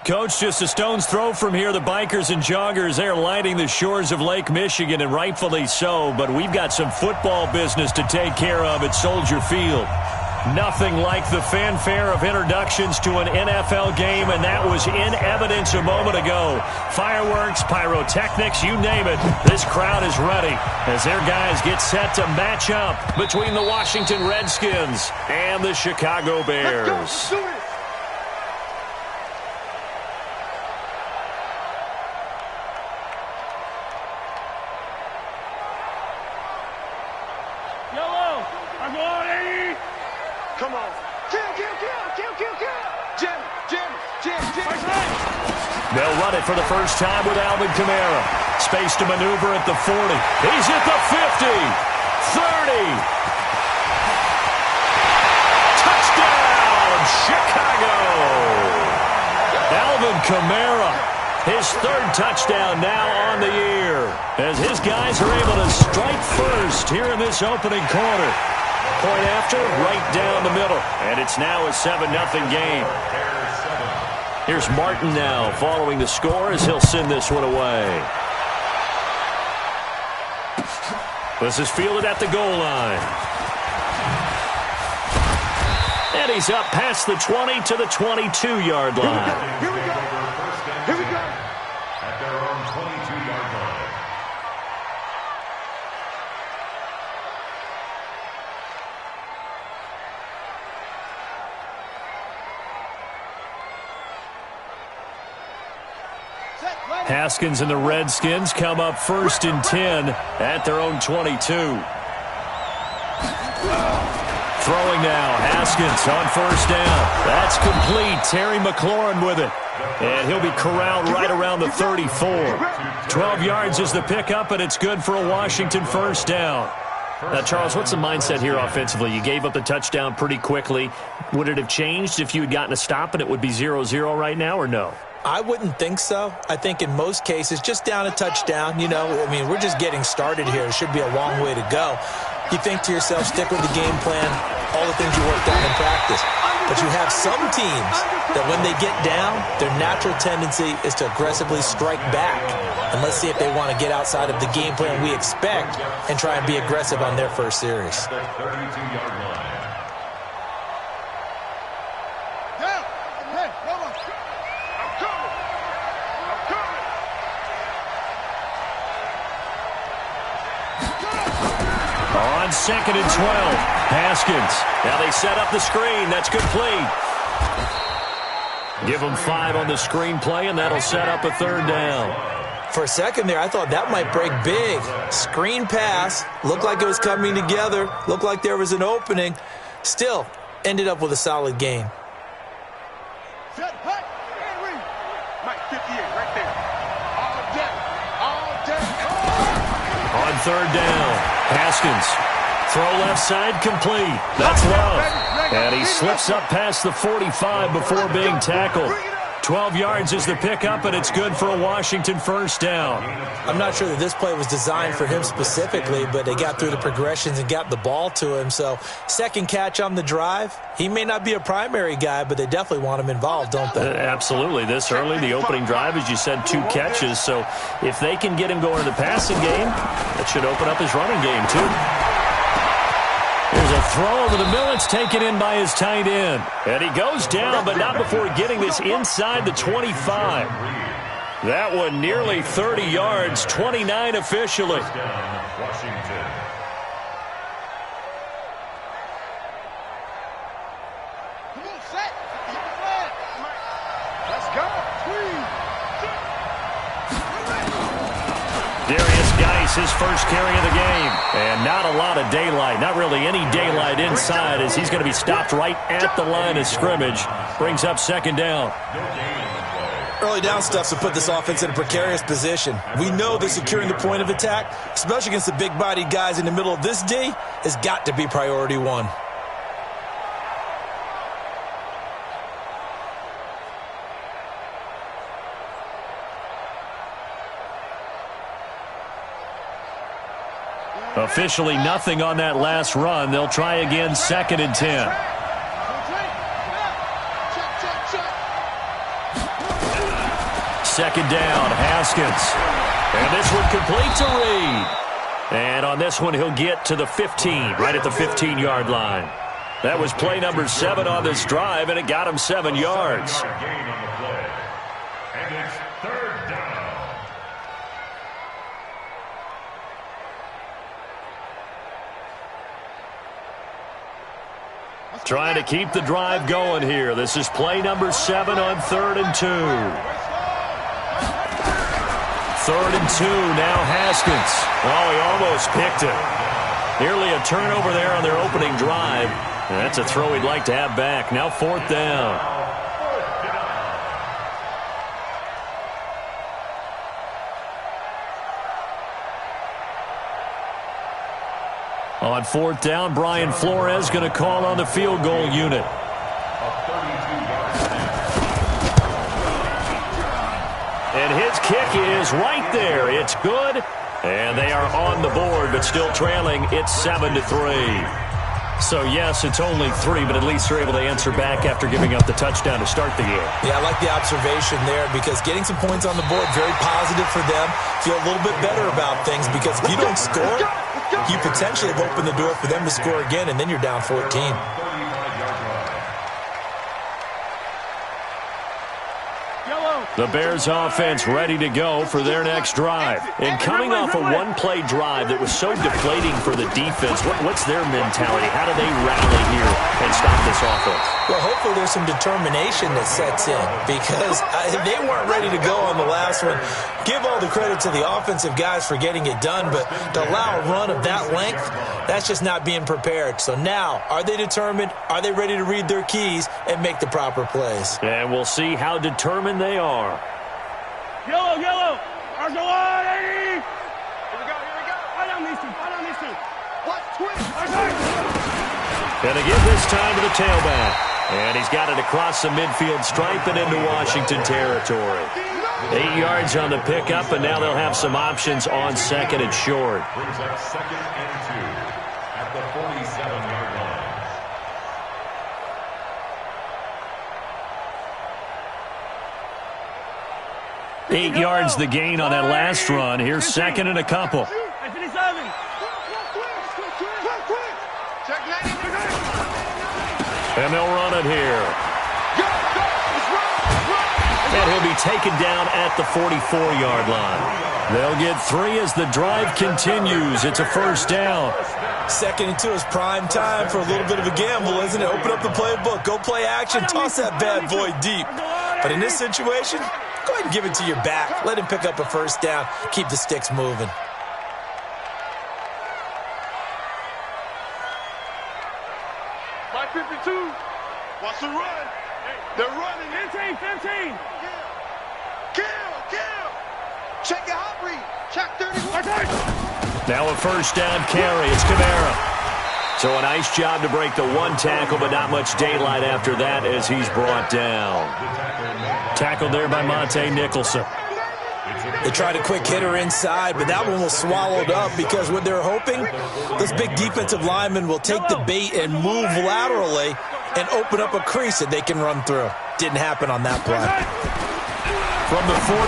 Coach, just a stone's throw from here. The bikers and joggers, they're lining the shores of Lake Michigan, and rightfully so. But we've got some football business to take care of at Soldier Field. Nothing like the fanfare of introductions to an NFL game, and that was in evidence a moment ago. Fireworks, pyrotechnics, you name it. This crowd is ready as their guys get set to match up between the Washington Redskins and the Chicago Bears. Let's go. Do it. Come on. Kill. Jim. They'll run it for the first time with Alvin Kamara. Space to maneuver at the 40. He's at the 50. 30. Touchdown, Chicago. Alvin Kamara, his third touchdown now on the year, as his guys are able to strike first here in this opening quarter. Point after, right down the middle. And it's now a 7-0 game. Here's Martin now following the score as he'll send this one away. This is fielded at the goal line. And he's up past the 20 to the 22-yard line. Here we go. At their own 22-yard line. Haskins and the Redskins come up first and 10 at their own 22. Throwing now, Haskins on first down. That's complete. Terry McLaurin with it. And he'll be corralled right around the 34. 12 yards is the pickup, and it's good for a Washington first down. Now, Charles, what's the mindset here offensively? You gave up the touchdown pretty quickly. Would it have changed if you had gotten a stop and it would be 0-0 right now, or no? I wouldn't think so. I think in most cases, just down a touchdown, we're just getting started here. It should be a long way to go. You think to yourself, stick with the game plan, all the things you worked out in practice. But you have some teams that when they get down, their natural tendency is to aggressively strike back. And let's see if they want to get outside of the game plan we expect and try and be aggressive on their first series. At their 32-yard line. On second and 12, Haskins. Now they set up the screen. That's complete. Give them 5 on the screen play, and that'll set up a third down. For a second there, I thought that might break big. Screen pass. Looked like it was coming together. Looked like there was an opening. Still, ended up with a solid gain. Set, hut, and read. Mike 58 right there. All day. On third down, Haskins. Throw left side complete. That's Love. And he slips up past the 45 before being tackled. 12 yards is the pickup, and it's good for a Washington first down. I'm not sure that this play was designed for him specifically, but they got through the progressions and got the ball to him. So second catch on the drive. He may not be a primary guy, but they definitely want him involved, don't they? Absolutely. This early, the opening drive, as you said, 2 catches. So if they can get him going in the passing game, that should open up his running game too. There's a throw over the middle. It's taken in by his tight end. And he goes down, but not before getting this inside the 25. That one nearly 30 yards, 29 officially. Washington. Come on, set. Let's go. Darius Geis, his first carry of the game. And not a lot of daylight, not really any daylight inside, as he's going to be stopped right at the line of scrimmage. Brings up second down. Early down stuff to put this offense in a precarious position. We know that securing the point of attack, especially against the big-bodied guys in the middle of this D, has got to be priority one. Officially nothing on that last run. They'll try again, second and 10. second down. Haskins. And this one complete to Reed. And on this one, he'll get to the 15, right at the 15-yard line. That was play number 7 on this drive, and it got him 7 yards. Gain on the play. And it's third down. Trying to keep the drive going here. This is play number 7 on 3rd and 2. 3rd and 2, now Haskins. Oh, he almost picked it. Nearly a turnover there on their opening drive. And that's a throw he'd like to have back. Now 4th down. On 4th down, Brian Flores going to call on the field goal unit. And his kick is right there. It's good. And they are on the board, but still trailing. It's 7-3. So, yes, it's only 3, but at least they're able to answer back after giving up the touchdown to start the game. Yeah, I like the observation there because getting some points on the board, very positive for them. Feel a little bit better about things because if you don't score, you potentially have opened the door for them to score again, and then you're down 14. The Bears offense ready to go for their next drive. And coming off a one-play drive that was so deflating for the defense, what's their mentality? How do they rally here and stop this offense? Well, hopefully there's some determination that sets in because they weren't ready to go on the last one. Give all the credit to the offensive guys for getting it done, but to allow a run of that length, that's just not being prepared. So now, are they determined? Are they ready to read their keys and make the proper plays? And we'll see how determined they are. Yellow, yellow. RJ180. Here we go, here we go. Right on these two, right on these two. Watch, twist. And again this time to the tailback. And he's got it across the midfield stripe and into Washington territory. 8 yards on the pickup, and now they'll have some options on 2nd and short. Brings up 2nd and 2 at the 47-yard line. 8 yards the gain on that last run. Here's 2nd and a couple. And they'll run it here. And he'll be taken down at the 44-yard line. They'll get 3 as the drive continues. It's a 1st down. 2nd and 2 is prime time for a little bit of a gamble, isn't it? Open up the playbook. Go play action. Toss that bad boy deep. But in this situation, go ahead and give it to your back. Let him pick up a 1st down. Keep the sticks moving. By 52. Watch the run. They're running. 15, 15. Kill. Check your hot read. Check 31. Now a 1st down carry. It's Kamara. So a nice job to break the 1 tackle, but not much daylight after that as he's brought down. Tackled there by Monte Nicholson. They tried a quick hitter inside, but that one was swallowed up because what they're hoping, this big defensive lineman will take the bait and move laterally and open up a crease that they can run through. Didn't happen on that play. From the 41,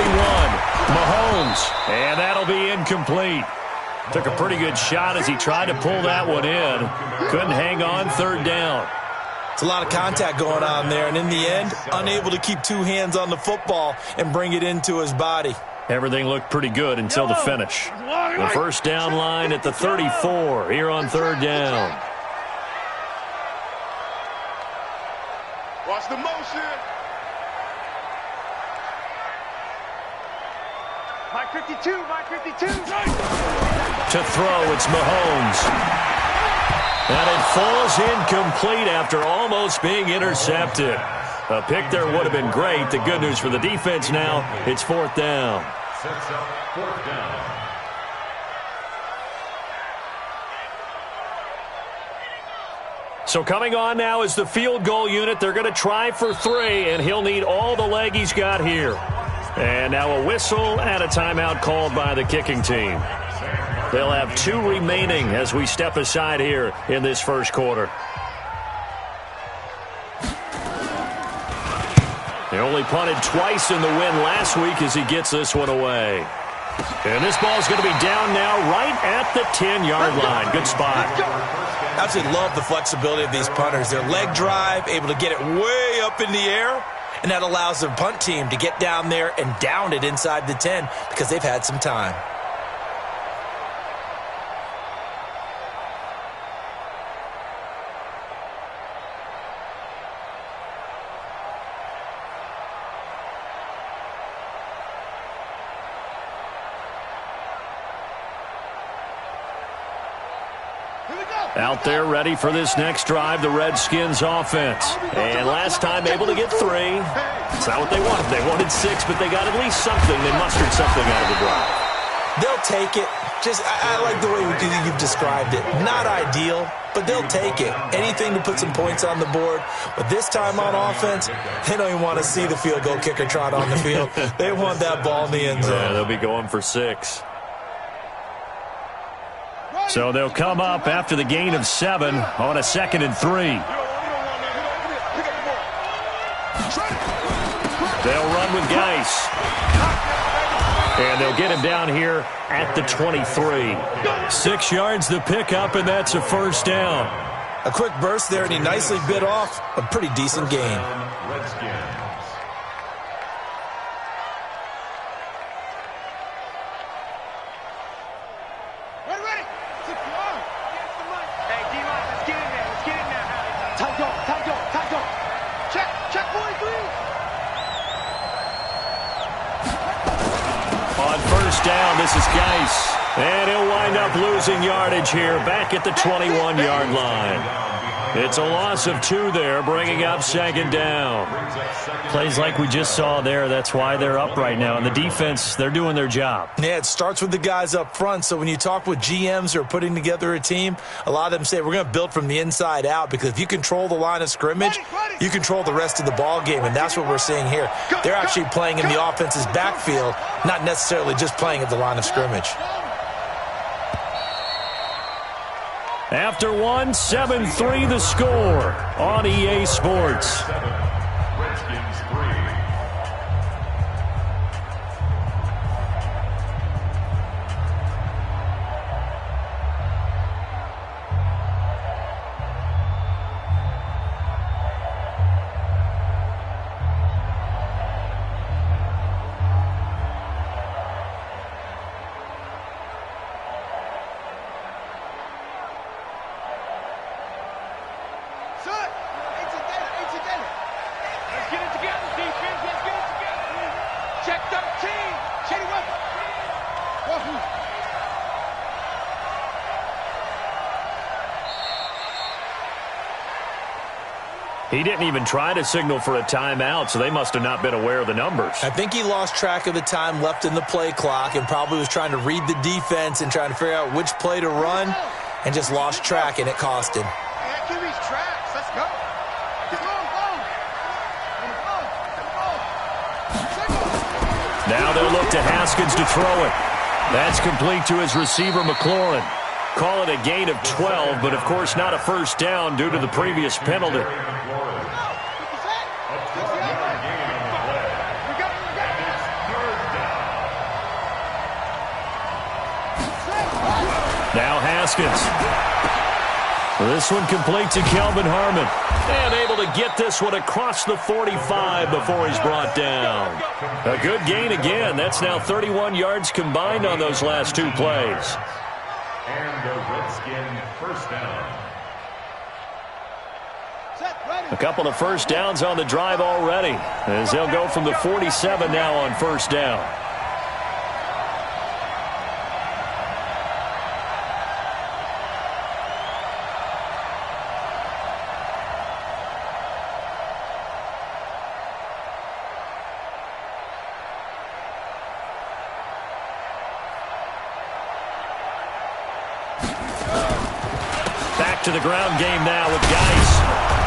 Mahomes, and that'll be incomplete. Took a pretty good shot as he tried to pull that one in. Couldn't hang on, 3rd down. It's a lot of contact going on there, and in the end, unable to keep 2 hands on the football and bring it into his body. Everything looked pretty good until the finish. The 1st down line at the 34 here on 3rd down. Watch the motion. By 52, by 52. To throw, it's Mahomes. And it falls incomplete after almost being intercepted. A pick there would have been great. The good news for the defense now, it's 4th down. Sets up 4th down. So coming on now is the field goal unit. They're going to try for 3, and he'll need all the leg he's got here. And now a whistle and a timeout called by the kicking team. They'll have 2 remaining as we step aside here in this 1st quarter. They only punted twice in the win last week as he gets this one away. And this ball's going to be down now right at the 10-yard line. Good spot. I absolutely love the flexibility of these punters. Their leg drive, able to get it way up in the air, and that allows the punt team to get down there and down it inside the 10 because they've had some time. Out there ready for this next drive, the Redskins offense. And last time able to get 3. It's not what they wanted. They wanted 6, but they got at least something. They mustered something out of the drive. They'll take it. I like the way you've described it. Not ideal, but they'll take it. Anything to put some points on the board. But this time on offense, they don't even want to see the field goal kicker trot on the field. They want that ball in the end zone. Yeah, they'll be going for 6. So they'll come up after the gain of 7 on a 2nd and 3. They'll run with Geis. And they'll get him down here at the 23. 6 yards the pickup, and that's a first down. A quick burst there, and he nicely bit off a pretty decent gain. Down, this is Geis. And he'll wind up losing yardage here back at the 21-yard line. It's a loss of 2 there, bringing up 2nd down. Plays like we just saw there, that's why they're up right now. And the defense, they're doing their job. Yeah, it starts with the guys up front. So when you talk with GMs who are putting together a team, a lot of them say we're going to build from the inside out, because if you control the line of scrimmage, you control the rest of the ball game, and that's what we're seeing here. They're actually playing in the offense's backfield, not necessarily just playing at the line of scrimmage. After 1, 7-3 the score on EA Sports. Redskins 3. He didn't even try to signal for a timeout, so they must have not been aware of the numbers. I think he lost track of the time left in the play clock and probably was trying to read the defense and trying to figure out which play to run, and just lost track, and it cost him. Let's go. Now they'll look to Haskins to throw it. That's complete to his receiver, McLaurin. Call it a gain of 12, but of course not a first down due to the previous penalty. Now Haskins. This one complete to Kelvin Harmon. And able to get this one across the 45 before he's brought down. A good gain again. That's now 31 yards combined on those last 2 plays. And the Redskin first down. A couple of first downs on the drive already, as they'll go from the 47 now on first down. To the ground game now with Geis.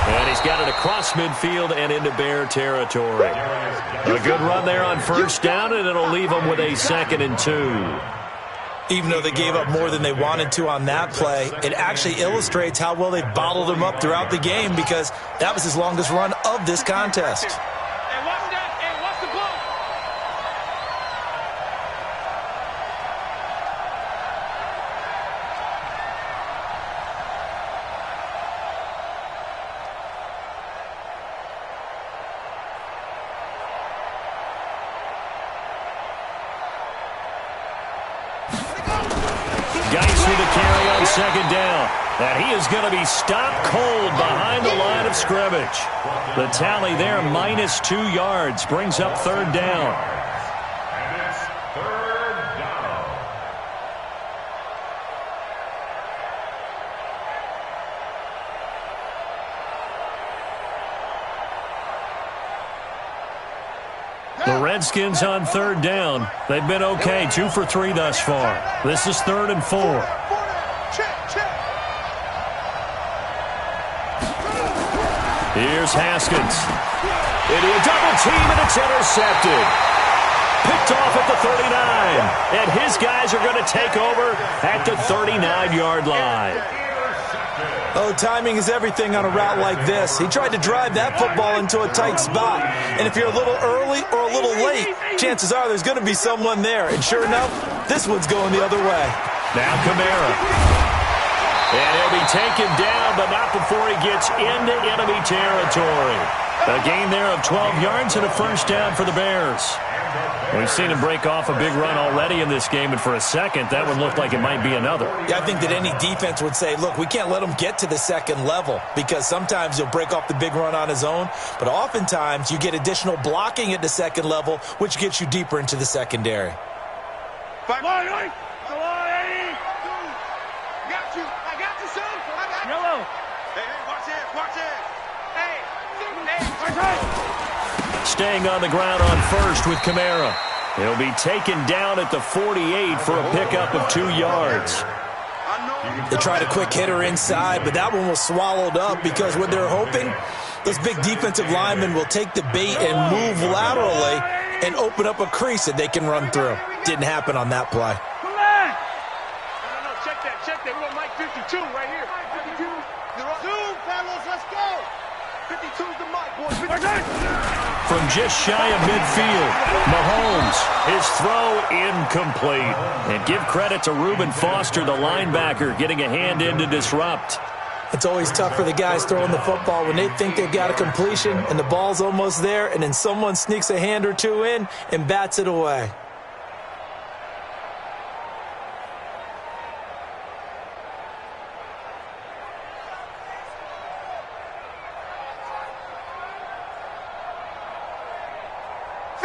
And he's got it across midfield and into Bear territory. A good run there on first down, and it'll leave them with a 2nd and 2. Even though they gave up more than they wanted to on that play, it actually illustrates how well they bottled him up throughout the game, because that was his longest run of this contest. And 1 down. second down. And he is going to be stopped cold behind the line of scrimmage. The tally there, -2 yards, brings up third down. And it's third down. The Redskins on third down. They've been okay, 2 for 3 thus far. This is 3rd and 4. Here's Haskins. Into a double team, and it's intercepted. Picked off at the 39. And his guys are going to take over at the 39-yard line. Oh, timing is everything on a route like this. He tried to drive that football into a tight spot. And if you're a little early or a little late, chances are there's going to be someone there. And sure enough, this one's going the other way. Now Kamara. And he'll be taken down, but not before he gets into enemy territory. A gain there of 12 yards and a first down for the Bears. We've seen him break off a big run already in this game, and for a second, that one looked like it might be another. Yeah, I think that any defense would say, look, we can't let him get to the second level, because sometimes he'll break off the big run on his own, but oftentimes you get additional blocking at the second level, which gets you deeper into the secondary. Staying on the ground on first with Kamara. He'll be taken down at the 48 for a pickup of 2 yards. They tried a quick hitter inside, but that one was swallowed up because what they're hoping, those big defensive linemen will take the bait and move laterally and open up a crease that they can run through. Didn't happen on that play. No, check that. We got Mike 52 right here. 52. Fellas, let's go. 52's the mic, boys. From just shy of midfield, Mahomes, his throw incomplete. And give credit to Reuben Foster, the linebacker, getting a hand in to disrupt. It's always tough for the guys throwing the football when they think they've got a completion and the ball's almost there, and then someone sneaks a hand or two in and bats it away.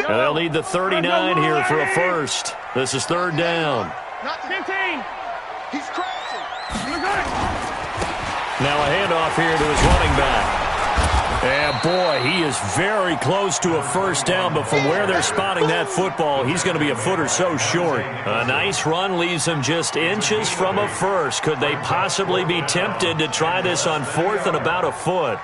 And they'll need the 39 here for a first. This is third down. 15. He's crashing. Now a handoff here to his running back. And boy, he is very close to a first down, but from where they're spotting that football, he's going to be a foot or so short. A nice run leaves him just inches from a first. Could they possibly be tempted to try this on 4th and about a foot?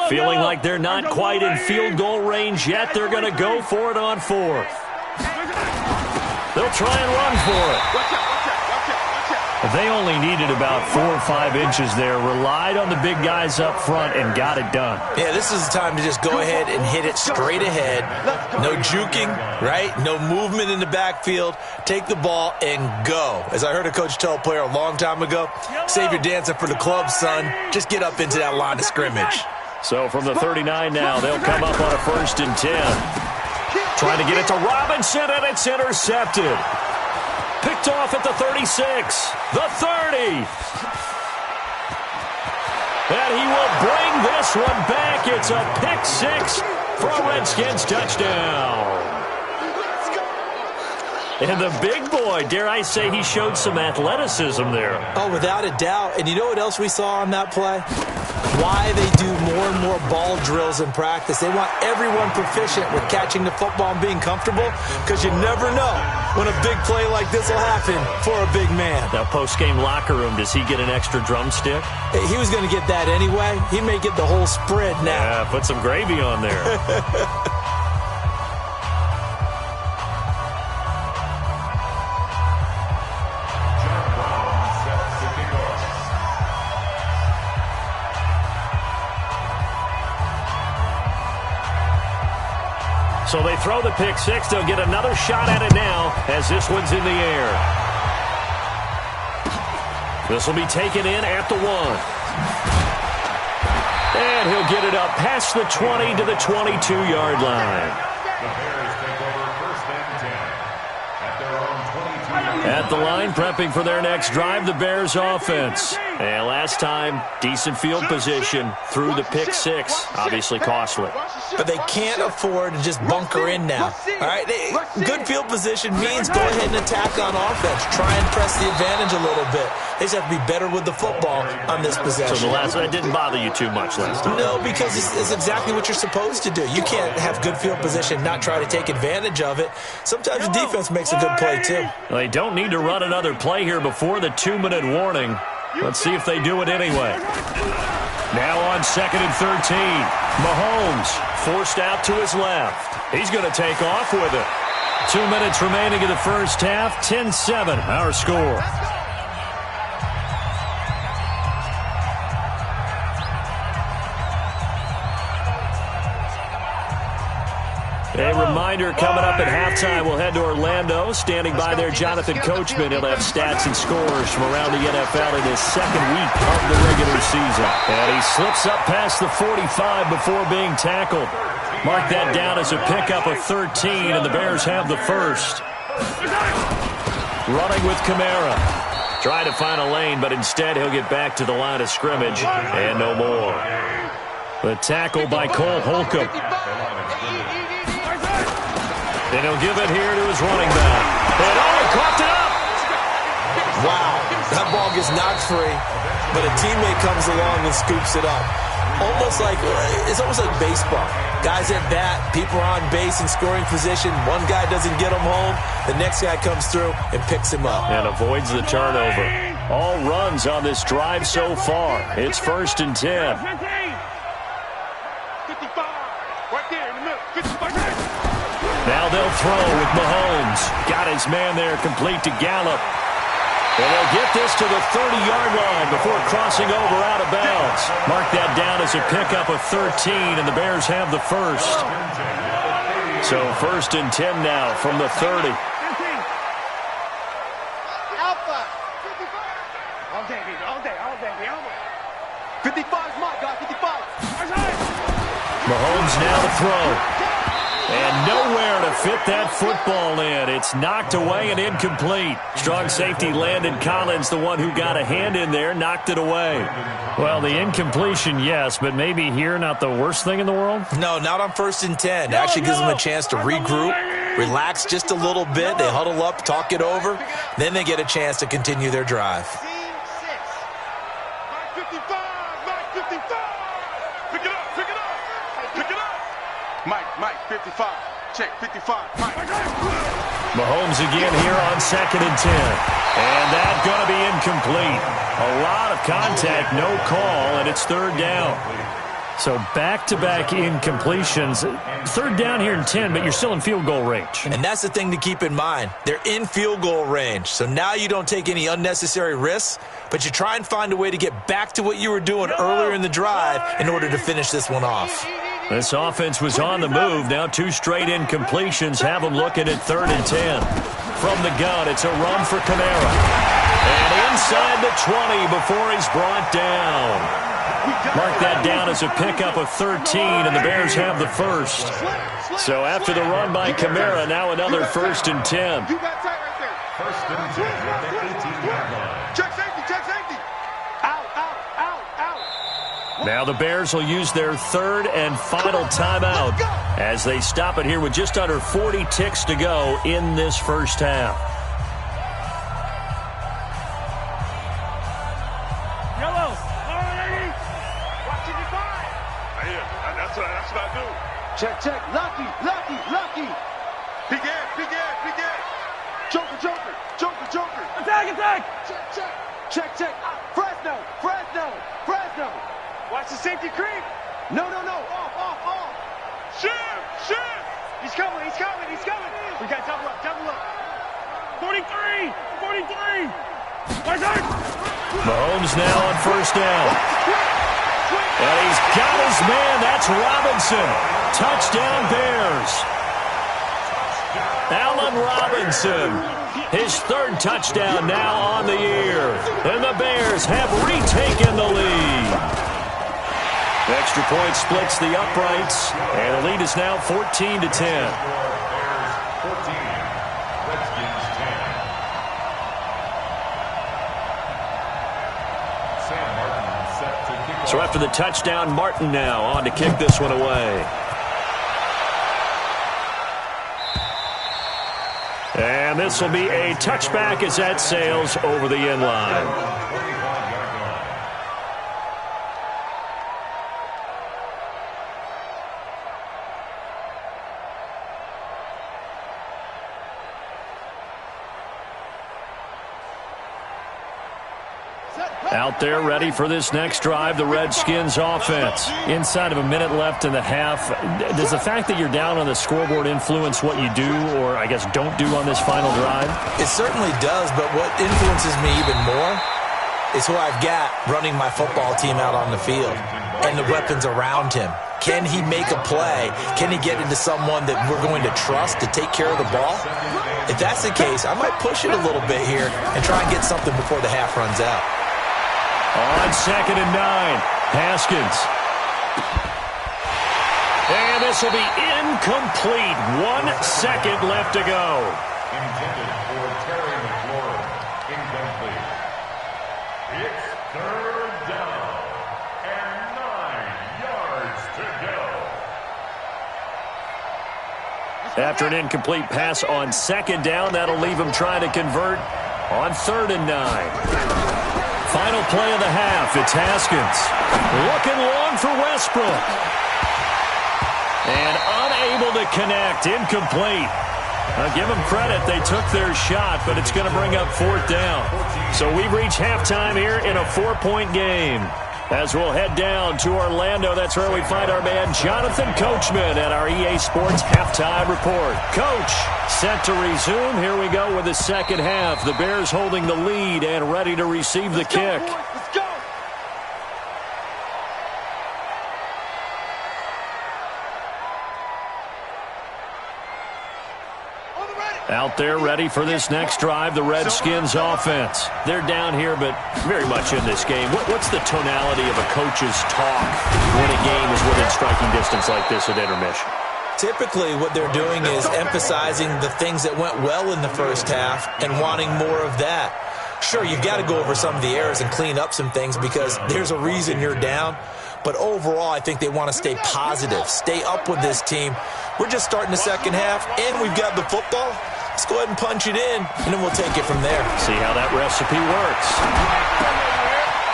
Feeling like they're not quite in field goal range yet, they're going to go for it on 4th. They'll try and run for it. They only needed about 4 or 5 inches there, relied on the big guys up front, and got it done. Yeah, this is the time to just go ahead and hit it straight ahead. No juking, right? No movement in the backfield. Take the ball and go. As I heard a coach tell a player a long time ago, save your dancing for the club, son. Just get up into that line of scrimmage. So from the 39 now, they'll come up on a 1st and 10. Trying to get it to Robinson, and it's intercepted. Picked off at the 36, the 30. And he will bring this one back. It's a pick 6 for a Redskins touchdown. And the big boy, dare I say, he showed some athleticism there. Oh, without a doubt. And you know what else we saw on that play? Why they do more and more ball drills in practice. They want everyone proficient with catching the football and being comfortable, because you never know when a big play like this will happen for a big man. Now, post-game locker room, does he get an extra drumstick? He was going to get that anyway. He may get the whole spread now. Yeah, put some gravy on there. So they throw the pick 6. They'll get another shot at it now as this one's in the air. This will be taken in at the 1. And he'll get it up past the 20 to the 22-yard line. The Bears take over 1st and 10 At the line, prepping for their next drive, the Bears offense. And last time, decent field position through the pick six. Obviously costly. But they can't afford to just bunker in now. All right, good field position means go ahead and attack on offense. Try and press the advantage a little bit. They just have to be better with the football on this possession. So that didn't bother you too much last time? No, because it's exactly what you're supposed to do. You can't have good field position and not try to take advantage of it. Sometimes the defense makes a good play, too. They don't need to run another play here before the 2-minute warning. Let's see if they do it anyway. Now on 2nd and 13. Mahomes forced out to his left. He's going to take off with it. 2 minutes remaining in the first half. 10-7, our score. A reminder, coming up at halftime, we'll head to Orlando. Standing by there, Jonathan Coachman. He'll have stats and scores from around the NFL in his second week of the regular season. And he slips up past the 45 before being tackled. Mark that down as a pickup of 13, and the Bears have the first. Running with Kamara. Trying to find a lane, but instead he'll get back to the line of scrimmage, and no more. The tackle by Cole Holcomb. And he'll give it here to his running back. And he coughed it up! Wow, that ball gets knocked free, but a teammate comes along and scoops it up. It's almost like baseball. Guys at bat, people are on base in scoring position. One guy doesn't get him home. The next guy comes through and picks him up. And avoids the turnover. All runs on this drive so far. It's 1st and 10. 55. Right there in the middle. 55. Now they'll throw with Mahomes. Got his man there, complete to Gallup. And they'll get this to the 30-yard line before crossing over out of bounds. Mark that down as a pickup of 13, and the Bears have the first. So 1st and 10 now from the 30. Alpha. 55. All day, baby. All day. 55 is my guy. 55. Mahomes now to throw. And nowhere to fit that football in. It's knocked away and incomplete. Strong safety Landon Collins, the one who got a hand in there, knocked it away. Well, the incompletion, yes, but maybe here not the worst thing in the world? No, not on 1st and 10. It actually gives them a chance to regroup, relax just a little bit. They huddle up, talk it over. Then they get a chance to continue their drive. Team 6. Mike 55. Pick it up. Mike, 55. Check, 55. Mike. Mahomes again here on 2nd and 10. And that's going to be incomplete. A lot of contact, no call, and it's 3rd down. So back-to-back incompletions. 3rd down here in 10, but you're still in field goal range. And that's the thing to keep in mind. They're in field goal range. So now you don't take any unnecessary risks, but you try and find a way to get back to what you were doing earlier in the drive in order to finish this one off. This offense was on the move. Now 2 straight incompletions have them looking at 3rd and 10. From the gun, it's a run for Kamara. And inside the 20 before he's brought down. Mark that down as a pickup of 13, and the Bears have the first. So after the run by Kamara, now another 1st and 10. You got tight right there. 1st and 10 at the 18-yard line. Check safety. Out. Now the Bears will use their 3rd and final timeout as they stop it here with just under 40 ticks to go in this first half. Yellow. Watch it, 55. That's what I do. Check. Lucky. Big air. Joker. Attack. Check. Fresno. Watch the safety creep. No. Off. Shoot. He's coming. We got double up. 43. Mahomes now on 1st down. And he's got his man. That's Robinson. Touchdown Bears. Allen Robinson. His 3rd touchdown now on the year. And the Bears have retaken the lead. Extra point splits the uprights. And the lead is now 14-10. So after the touchdown, Martin now on to kick this one away. And this will be a touchback as that sails over the end line. Out there ready for this next drive, the Redskins offense. Inside of a minute left in the half, does the fact that you're down on the scoreboard influence what you do or, I guess, don't do on this final drive? It certainly does, but what influences me even more is who I've got running my football team out on the field and the weapons around him. Can he make a play? Can he get into someone that we're going to trust to take care of the ball? If that's the case, I might push it a little bit here and try and get something before the half runs out. On 2nd and 9, Haskins. And this will be incomplete. 1 second left to go. Intended for Terry McLaurin. Incomplete. It's 3rd down and 9 yards to go. After an incomplete pass on 2nd down, that'll leave him trying to convert on 3rd and 9. Final play of the half, it's Haskins. Looking long for Westbrook. And unable to connect, incomplete. I'll give them credit, they took their shot, but it's going to bring up 4th down. So we've reached halftime here in a 4-point game. As we'll head down to Orlando, that's where we find our man Jonathan Coachman at our EA Sports Halftime Report. Coach, set to resume. Here we go with the second half. The Bears holding the lead and ready to receive the kick. Let's go. Out there ready for this next drive, the Redskins offense. They're down here, but very much in this game. What's the tonality of a coach's talk when a game is within striking distance like this at intermission? Typically, what they're doing is emphasizing the things that went well in the first half and wanting more of that. Sure, you've got to go over some of the errors and clean up some things because there's a reason you're down. But overall, I think they want to stay positive, stay up with this team. We're just starting the second half, and we've got the football. Let's go ahead and punch it in, and then we'll take it from there. See how that recipe works.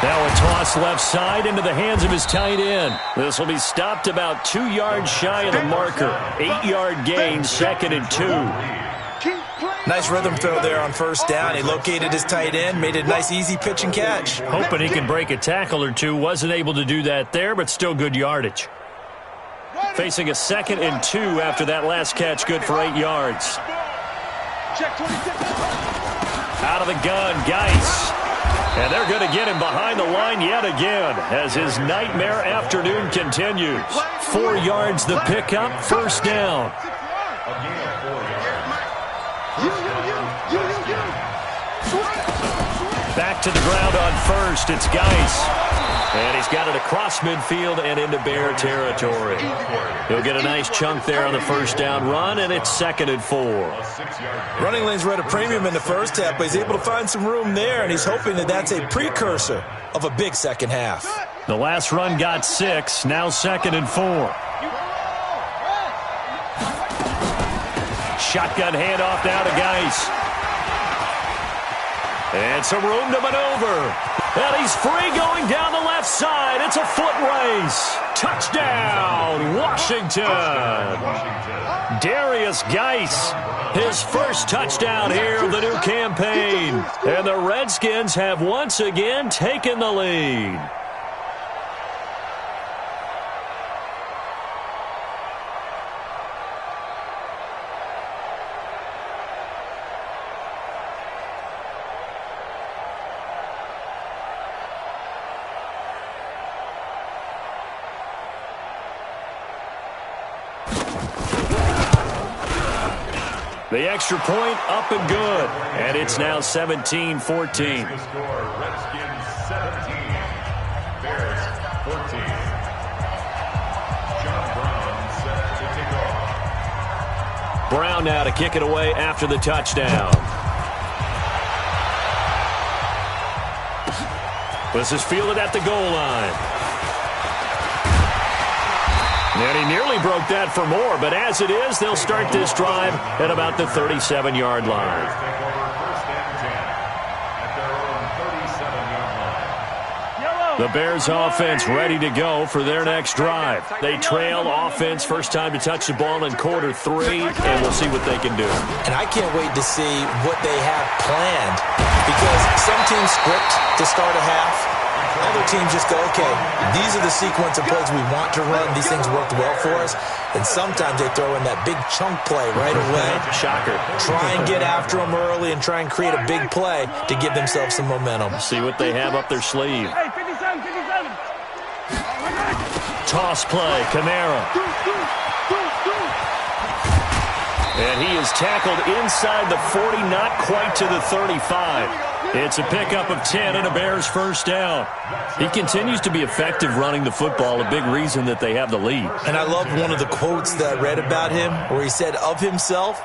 Now a toss left side into the hands of his tight end. This will be stopped about 2 yards shy of the marker. 8-yard gain, 2nd and 2. Nice rhythm throw there on 1st down. He located his tight end, made a nice easy pitch and catch. Hoping he can break a tackle or two. Wasn't able to do that there, but still good yardage. Facing a 2nd and 2 after that last catch, good for 8 yards. Out of the gun, Geis. And they're going to get him behind the line yet again as his nightmare afternoon continues. 4 yards the pickup, 1st down. Back to the ground on 1st, it's Geis. And he's got it across midfield and into Bear territory. He'll get a nice chunk there on the 1st down run, and it's 2nd and 4. Running lanes were at a premium in the first half, but he's able to find some room there, and he's hoping that that's a precursor of a big second half. The last run got 6, now 2nd and 4. Shotgun handoff now to Geis. And some room to maneuver. And he's free going down the left side. It's a foot race. Touchdown, Washington. Darius Geis, his first touchdown here of the new campaign. And the Redskins have once again taken the lead. The extra point up and good. And it's now 17-14. Redskins 17, Bears 14. John Brown set to take off. Brown now to kick it away after the touchdown. This is fielded at the goal line. And he nearly broke that for more, but as it is, they'll start this drive at about the 37-yard line. The Bears offense ready to go for their next drive. They trail offense, first time to touch the ball in quarter 3, and we'll see what they can do. And I can't wait to see what they have planned, because some teams script to start a half. Other teams just go, okay, these are the sequence of plays we want to run. These things worked well for us. And sometimes they throw in that big chunk play right away. Shocker. Try and get after them early and try and create a big play to give themselves some momentum. See what they have up their sleeve. Hey, 57, 57. Toss play, Kamara. And he is tackled inside the 40, not quite to the 35. It's a pickup of 10 and a Bears first down. He continues to be effective running the football, a big reason that they have the lead. And I love one of the quotes that I read about him where he said of himself,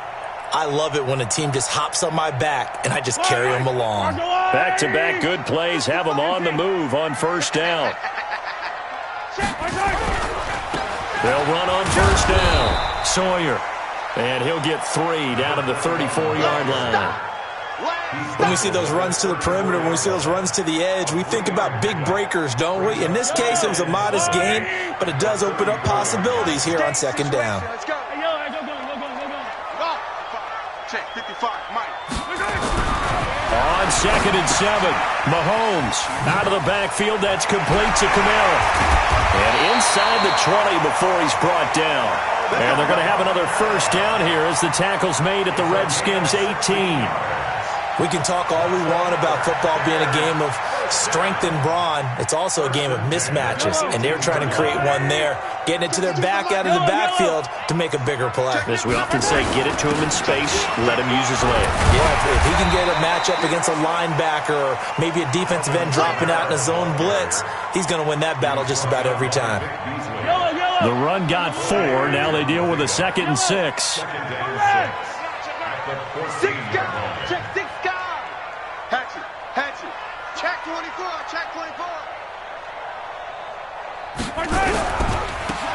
I love it when a team just hops on my back and I just carry them along. Back-to-back good plays have him on the move on first down. They'll run on first down. Sawyer. And he'll get 3 down to the 34-yard line. When we see those runs to the perimeter, when we see those runs to the edge, we think about big breakers, don't we? In this case, it was a modest gain, but it does open up possibilities here on second down. Let's go. Go. Check 55, Mike. On second and 7, Mahomes out of the backfield. That's complete to Kamara. And inside the 20 before he's brought down. And they're going to have another first down here as the tackle's made at the Redskins' 18. We can talk all we want about football being a game of strength and brawn. It's also a game of mismatches, and they're trying to create one there, getting it to their back out of the backfield to make a bigger play. As we often say, get it to him in space, let him use his leg. Yeah, if he can get a matchup against a linebacker or maybe a defensive end dropping out in a zone blitz, he's going to win that battle just about every time. The run got 4. Now they deal with a 2nd and 6. Check 24, check 24.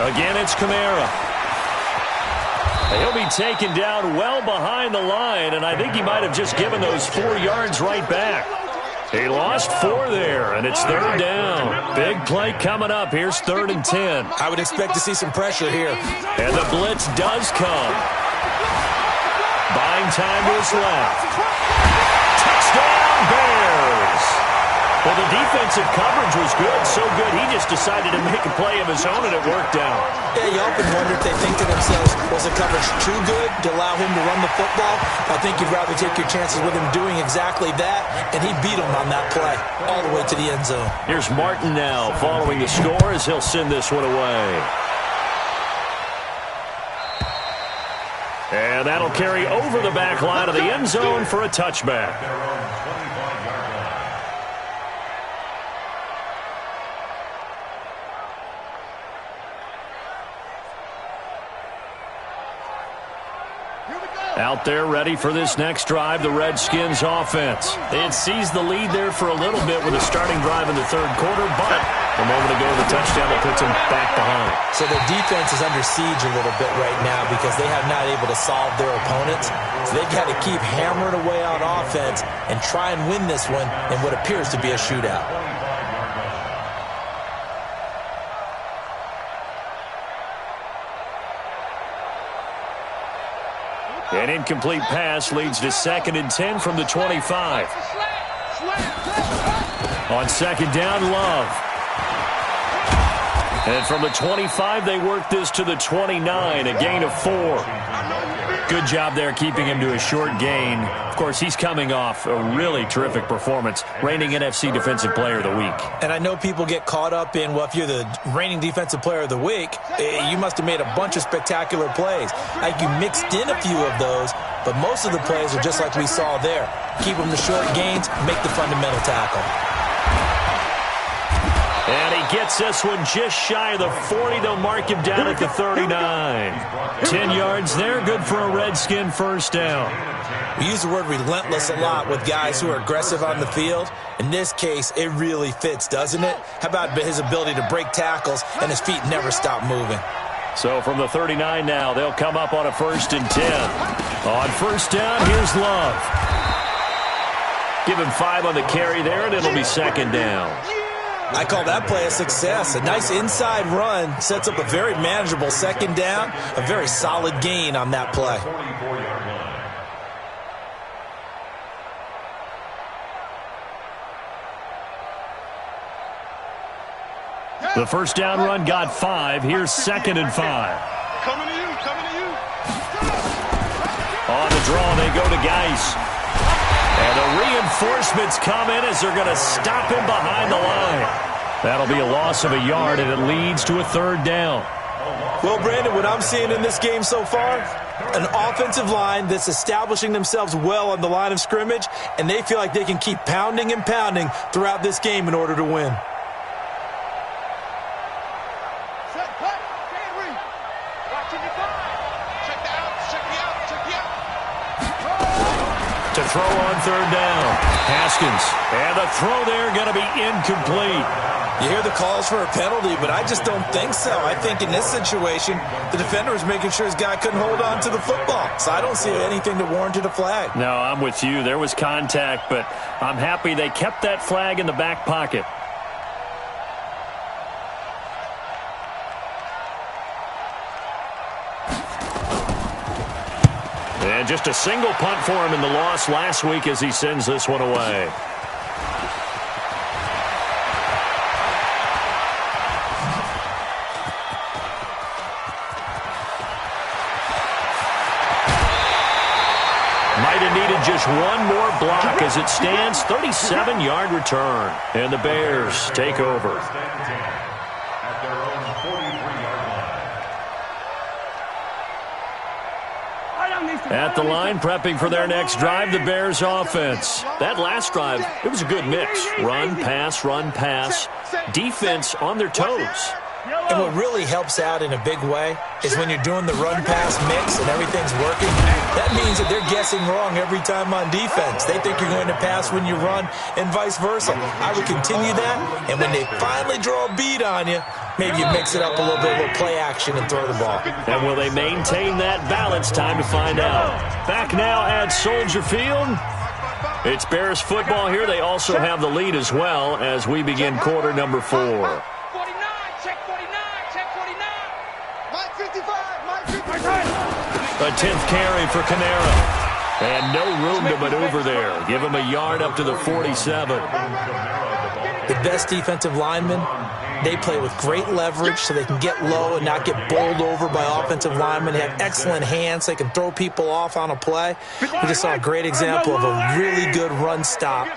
Again, it's Kamara. He'll be taken down well behind the line, and I think he might have just given those 4 yards right back. He lost 4 there, and it's 3rd down. Big play coming up. Here's 3rd and 10. I would expect to see some pressure here. And the blitz does come. Buying time to his left. Touchdown, Bears! Well, the defensive coverage was good, so good he just decided to make a play of his own, and it worked out. Yeah, you often wonder if they think to themselves, was the coverage too good to allow him to run the football? I think you'd rather take your chances with him doing exactly that, and he beat him on that play all the way to the end zone. Here's Martin now following the score as he'll send this one away. And that'll carry over the back line of the end zone for a touchback. Out there ready for this next drive, the Redskins offense. They had seized the lead there for a little bit with a starting drive in the 3rd quarter, but a moment ago the touchdown that puts them back behind. So their defense is under siege a little bit right now because they have not able to solve their opponents. So they've got to keep hammering away on offense and try and win this one in what appears to be a shootout. An incomplete pass leads to 2nd and 10 from the 25. On 2nd down, Love. And from the 25, they work this to the 29, a gain of 4. Good job there keeping him to a short gain. Of course, he's coming off a really terrific performance, reigning NFC Defensive Player of the Week. And I know people get caught up in, well, if you're the reigning Defensive Player of the Week, you must have made a bunch of spectacular plays. Like you mixed in a few of those, but most of the plays are just like we saw there. Keep them to short gains, make the fundamental tackle. And he gets this one just shy of the 40. They'll mark him down at the 39. 10 yards there, good for a Redskin first down. We use the word relentless a lot with guys who are aggressive on the field. In this case, it really fits, doesn't it? How about his ability to break tackles and his feet never stop moving? So from the 39 now, they'll come up on a 1st and 10. On 1st down, here's Love. Give him 5 on the carry there, and it'll be 2nd down. I call that play a success. A nice inside run sets up a very manageable 2nd down. A very solid gain on that play. The 1st down run got 5. Here's 2nd and 5. Coming to you, coming to you. On the draw, they go to Geis. And the reinforcements come in as they're going to stop him behind the line. That'll be a loss of a yard, and it leads to a 3rd down. Well, Brandon, what I'm seeing in this game so far, an offensive line that's establishing themselves well on the line of scrimmage, and they feel like they can keep pounding and pounding throughout this game in order to win. To throw on 3rd down. Haskins. And the throw there going to be incomplete. You hear the calls for a penalty, but I just don't think so. I think in this situation, the defender was making sure his guy couldn't hold on to the football. So I don't see anything to warrant a flag. No, I'm with you. There was contact, but I'm happy they kept that flag in the back pocket. And just a single punt for him in the loss last week as he sends this one away. Might have needed just one more block as it stands. 37-yard return. And the Bears take over. At the line, prepping for their next drive, the Bears offense. That last drive, it was a good mix. Run, pass, defense on their toes. And what really helps out in a big way is when you're doing the run-pass mix and everything's working, that means that they're guessing wrong every time on defense. They think you're going to pass when you run and vice versa. I would continue that, and when they finally draw a beat on you, maybe you mix it up a little bit, a little play action, and throw the ball. And will they maintain that balance? Time to find out. Back now at Soldier Field. It's Bears football here. They also have the lead as well as we begin quarter number 4. A 10th carry for Kamara. And no room to maneuver there. Give him a yard up to the 47. The best defensive linemen, they play with great leverage so they can get low and not get bowled over by offensive linemen. They have excellent hands. They can throw people off on a play. We just saw a great example of a really good run stop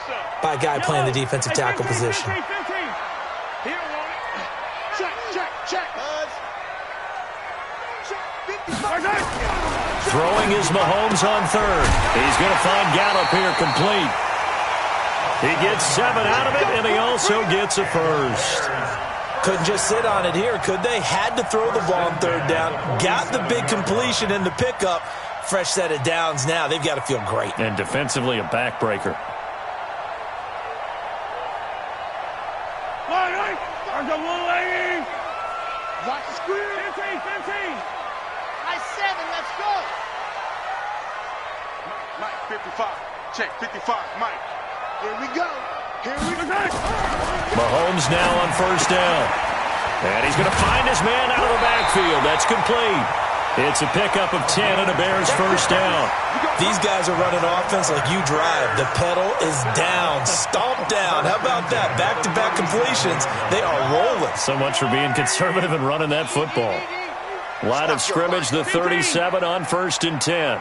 by a guy playing the defensive tackle position. Throwing is Mahomes on 3rd. He's going to find Gallup here complete. He gets 7 out of it, and he also gets a 1st. Couldn't just sit on it here, could they? Had to throw the ball on 3rd down. Got the big completion in the pickup. Fresh set of downs now. They've got to feel great. And defensively, a backbreaker. Watch the screen. 15. Nice 7. Let's go. Mike, 55. Check, 55. Mike. Here we go. Mahomes now on 1st down. And he's going to find his man out of the backfield. That's complete. It's a pickup of 10 and a Bears 1st down. These guys are running offense like you drive. The pedal is down, stomped down. How about that? Back-to-back completions. They are rolling. So much for being conservative and running that football. Line of scrimmage, the 37 on 1st and 10.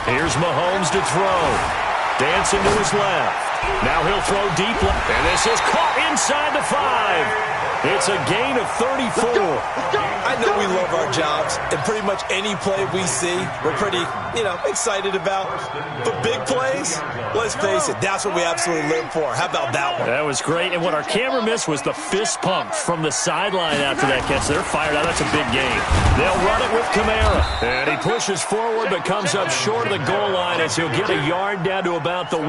Here's Mahomes to throw. Dancing to his left. Now he'll throw deep left. And this is caught inside the 5. It's a gain of 34. I know we love our jobs, and pretty much any play we see, we're pretty, excited about. But big plays, let's face it, that's what we absolutely live for. How about that one? That was great. And what our camera missed was the fist pump from the sideline after that catch. They're fired out. That's a big game. They'll run it with Kamara. And he pushes forward but comes up short of the goal line as he'll get a yard down to about the 1.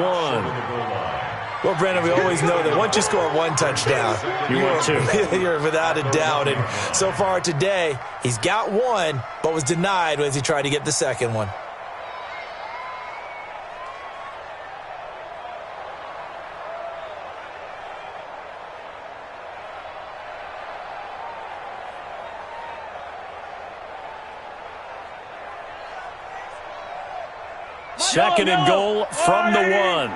Well, Brandon, we always know that once you score one touchdown, you're without a doubt. And so far today, he's got one, but was denied as he tried to get the second one. Second and goal from the 1.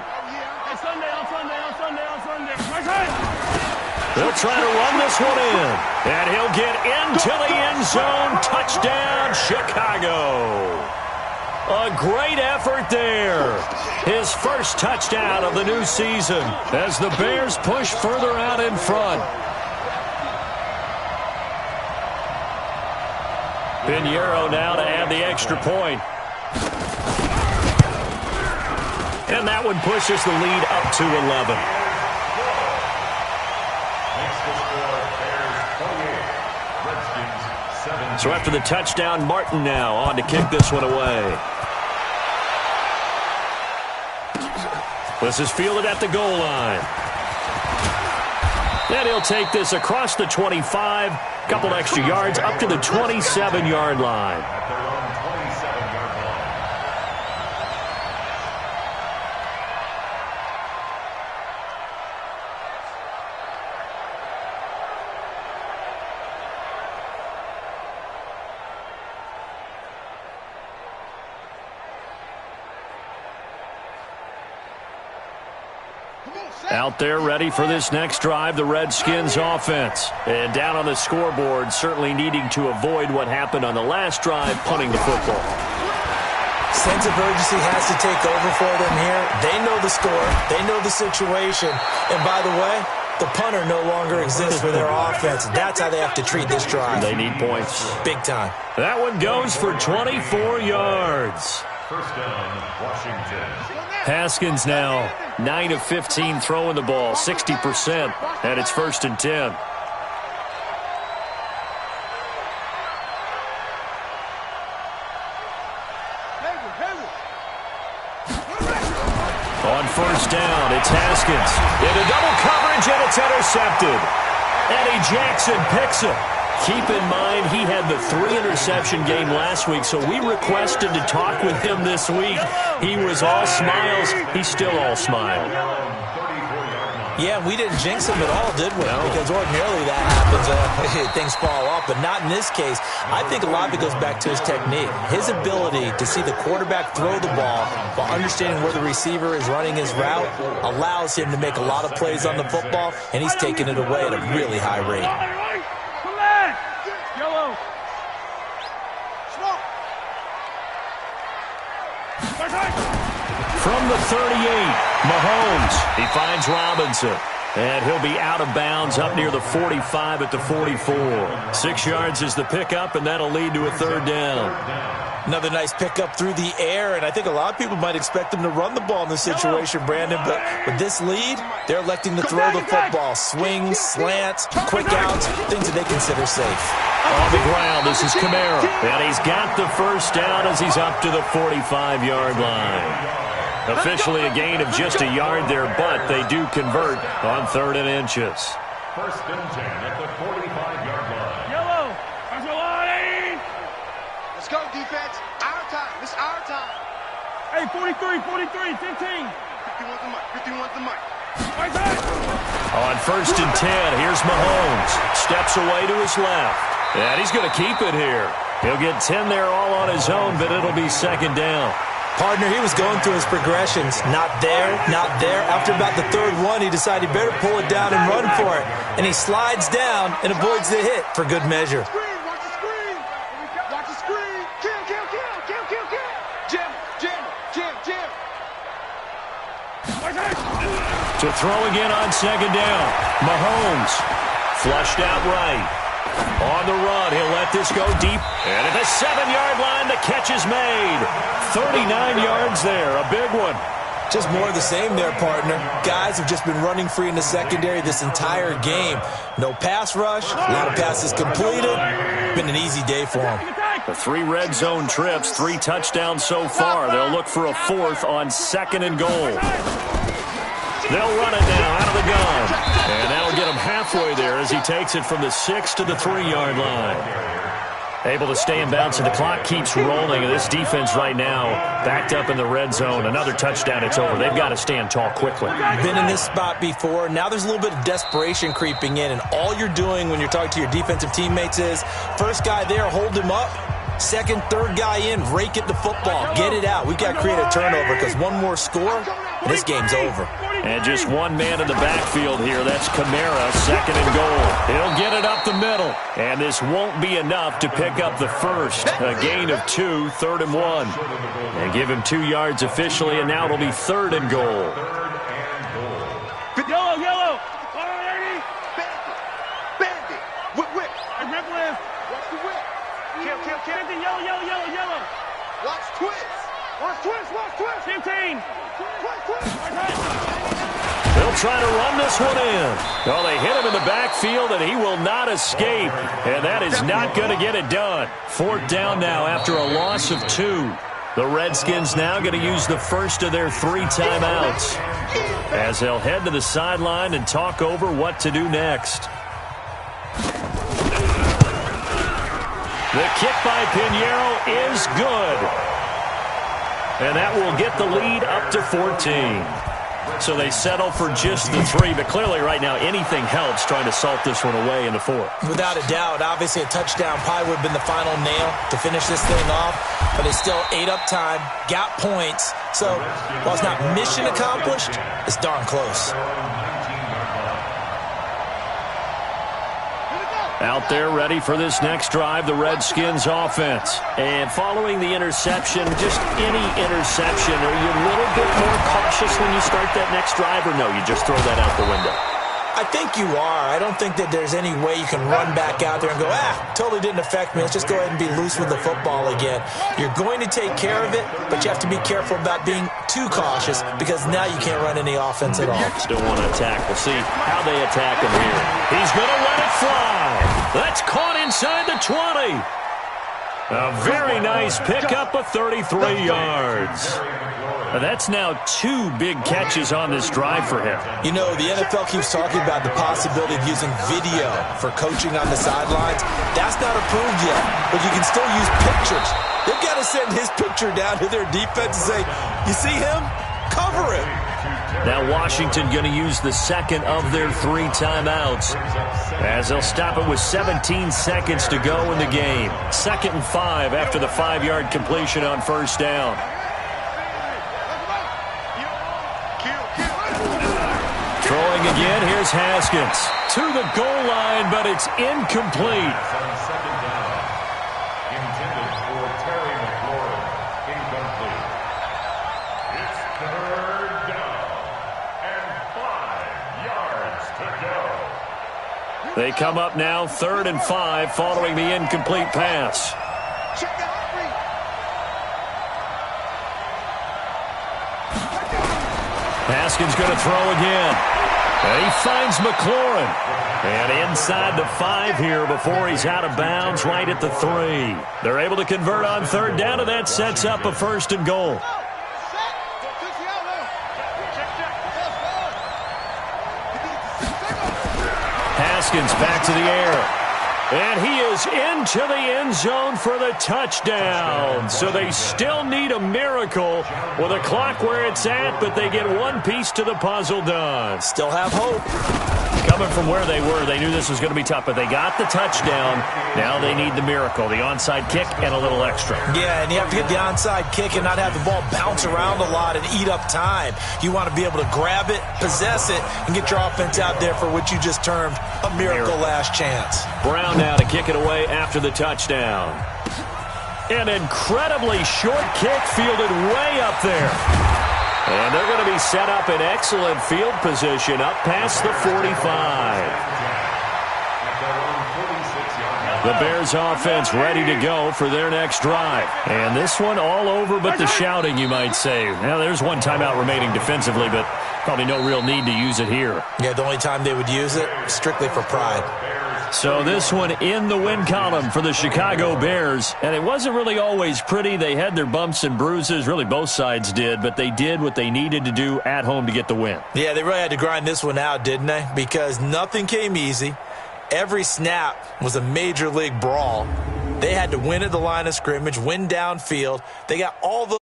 They'll try to run this one in. And he'll get into the end zone. Touchdown, Chicago. A great effort there. His first touchdown of the new season as the Bears push further out in front. Pinheiro now to add the extra point. And that one pushes the lead up to 11. So after the touchdown, Martin now on to kick this one away. This is fielded at the goal line. And he'll take this across the 25, couple extra yards up to the 27-yard line. Out there ready for this next drive, the Redskins offense. And down on the scoreboard, certainly needing to avoid what happened on the last drive, punting the football. Sense of urgency has to take over for them here. They know the score. They know the situation. And by the way, the punter no longer exists for their offense. That's how they have to treat this drive. They need points. Big time. That one goes for 24 yards. First down, Washington. Haskins now 9 of 15 throwing the ball, 60%, and it's 1st and 10. On first down, it's Haskins. Into double coverage, and it's intercepted. Eddie Jackson picks it. Keep in mind, he had the 3-interception game last week, so we requested to talk with him this week. He was all smiles. He's still all smile. Yeah, we didn't jinx him at all, did we? No. Because ordinarily that happens. Things fall off, but not in this case. I think a lot of it goes back to his technique. His ability to see the quarterback throw the ball while understanding where the receiver is running his route allows him to make a lot of plays on the football, and he's taking it away at a really high rate. From the 38, Mahomes. He finds Robinson. And he'll be out of bounds up near the 45 at the 44. 6 yards is the pickup, and that'll lead to a 3rd down. Another nice pickup through the air, and I think a lot of people might expect them to run the ball in this situation, Brandon, but with this lead, they're electing to throw the football. Swings, slants, quick outs, things that they consider safe. On the ground, this is Kamara, and he's got the first down as he's up to the 45-yard line. Officially a gain of just a yard there, but they do convert on 3rd and inches. 1st and 10 at the 45-yard line. Yellow, that's a line. Let's go, defense. Our time. This is our time. Hey, 43, 43, 15. 51's the mic. 51's the mic. On 1st and 10, here's Mahomes. Steps away to his left. And he's going to keep it here. He'll get 10 there all on his own, but it'll be 2nd down. Partner, he was going through his progressions. Not there, not there. After about the 3rd one, he decided he better pull it down and run for it. And he slides down and avoids the hit for good measure. Watch the screen. Watch the screen. Kill, kill, kill, kill, kill, kill. Jim, Jim, Jim, Jim. To throw again on 2nd down. Mahomes flushed out right. On the run, he'll let this go deep. And at the 7-yard line, the catch is made. 39 yards there, a big one. Just more of the same there, partner. Guys have just been running free in the secondary this entire game. No pass rush, a lot of passes completed. Been an easy day for them. The 3 red zone trips, 3 touchdowns so far. They'll look for a 4th on 2nd and goal. They'll run it now out of the gun. And that'll get him halfway there as he takes it from the 6 to the 3-yard line. Able to stay in bounds, and the clock keeps rolling. And this defense right now backed up in the red zone. Another touchdown, it's over. They've got to stand tall quickly. Been in this spot before. Now there's a little bit of desperation creeping in, and all you're doing when you're talking to your defensive teammates is first guy there, hold him up. Second, third guy in, rake at the football. Get it out. We've got to create a turnover because one more score, and this game's over. And just one man in the backfield here. That's Kamara, 2nd and goal. He'll get it up the middle. And this won't be enough to pick up the first. A gain of 2, 3rd and 1. And give him 2 yards officially, and now it'll be 3rd and goal. Yellow, yellow. Bandit. Whip. Red left. Watch the whip. Kill. Yellow, yellow, yellow, yellow. Watch twist. 15. They'll try to run this one in. Well, they hit him in the backfield, and he will not escape. And that is not going to get it done. 4th down now after a loss of 2. The Redskins now going to use the first of their 3 timeouts as they'll head to the sideline and talk over what to do next. The kick by Pinheiro is good. And that will get the lead up to 14. So they settle for just the 3, but clearly right now anything helps trying to salt this one away in the 4th. Without a doubt, obviously a touchdown probably would have been the final nail to finish this thing off, but they still ate up time, got points. So while it's not mission accomplished, it's darn close. Out there ready for this next drive, the Redskins offense. And following the interception, just any interception, are you a little bit more cautious when you start that next drive, or no, you just throw that out the window? I think you are. I don't think that there's any way you can run back out there and go, totally didn't affect me. Let's just go ahead and be loose with the football again. You're going to take care of it, but you have to be careful about being too cautious because now you can't run any offense at all. Still want to attack. We'll see how they attack him here. He's going to let it fly. That's caught inside the 20. A very nice pickup of 33 yards. That's now 2 big catches on this drive for him. You know, the NFL keeps talking about the possibility of using video for coaching on the sidelines. That's not approved yet, but you can still use pictures. They've got to send his picture down to their defense and say, you see him? Cover him. Now Washington going to use the 2nd of their 3 timeouts as they'll stop it with 17 seconds to go in the game. 2nd and 5 after the 5-yard completion on 1st down. Throwing again, here's Haskins. To the goal line, but it's incomplete. Second down. Intended for Terry McLaurin. Incomplete. It's 3rd down. And 5 yards to go. They come up now 3rd and 5 following the incomplete pass. Haskins going to throw again. And he finds McLaurin. And inside the 5 here before he's out of bounds right at the 3. They're able to convert on 3rd down, and that sets up a 1st and goal. Haskins back to the air. And he is into the end zone for the touchdown. So they still need a miracle with a clock where it's at, but they get one piece to the puzzle done. Still have hope. Coming from where they were, they knew this was going to be tough, but they got the touchdown. Now they need the miracle, the onside kick and a little extra. Yeah, and you have to get the onside kick and not have the ball bounce around a lot and eat up time. You want to be able to grab it, possess it, and get your offense out there for what you just termed a miracle last chance. Brown now to kick it away after the touchdown. An incredibly short kick fielded way up there. And they're going to be set up in excellent field position up past the 45. The Bears offense ready to go for their next drive. And this one all over but the shouting, you might say. Now, there's one timeout remaining defensively, but probably no real need to use it here. Yeah, the only time they would use it, strictly for pride. So this one in the win column for the Chicago Bears. And it wasn't really always pretty. They had their bumps and bruises. Really, both sides did. But they did what they needed to do at home to get the win. Yeah, they really had to grind this one out, didn't they? Because nothing came easy. Every snap was a major league brawl. They had to win at the line of scrimmage, win downfield. They got all those